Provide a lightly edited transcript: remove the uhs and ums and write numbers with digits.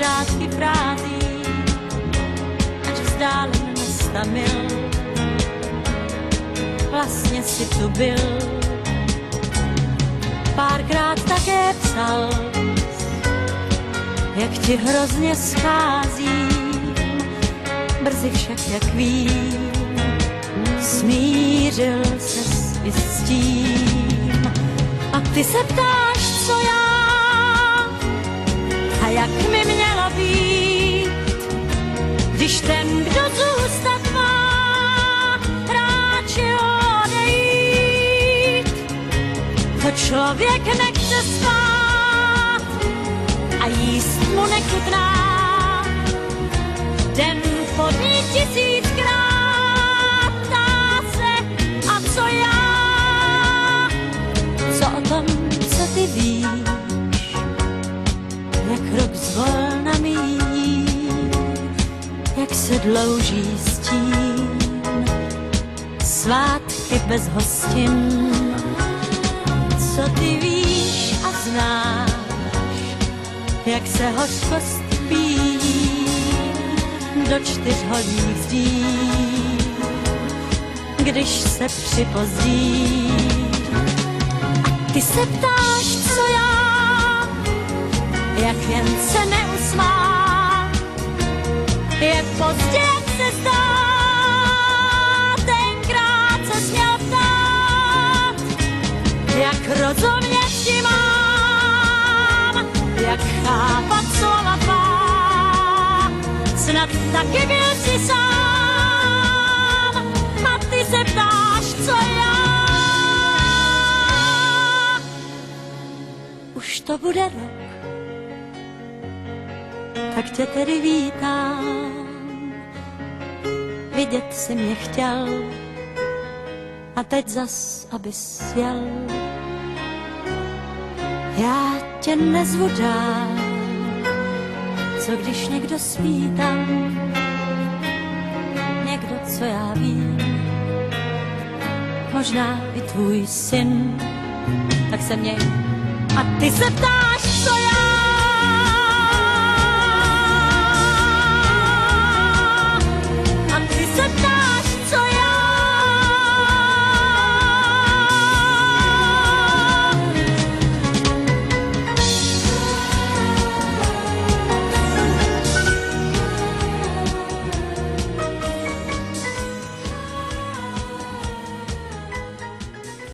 řádky frází, ač vzdálen nestamil, vlastně si tu byl. Párkrát také psal, jak ti hrozně scházím, brzy však, jak vím, smířil ses i s tím. A ty se ptáš, co já a jak mi mělo být, když ten, kdo zůstat má, radši odejít. To člověk nechce spát a jíst mu nechutná, den po dní tisíckrát ptá se, a co já? Co o tom, co ty víš, jak rok zvolna míjí, jak se dlouží stín, svátky bez hostin. Co ty víš a znáš, jak se hořkost píjí do 4 hodin zdí, když se připozdí. A ty se ptáš, co já, jak jen se neusmá, je pozdě, jak se zdá, tenkrát se směl ptát, jak rozumět ti mám, jak chápat slova tvá, snad taky byl si sám, a ty se ptáš, co já. Už to bude rok, tak tě tedy vítám, vidět si mě chtěl, a teď zas, abys jel. Já tě nezvu dál, co když někdo spí tam, někdo, co já vím, možná i tvůj syn, tak se měj. A ty se ptáš, co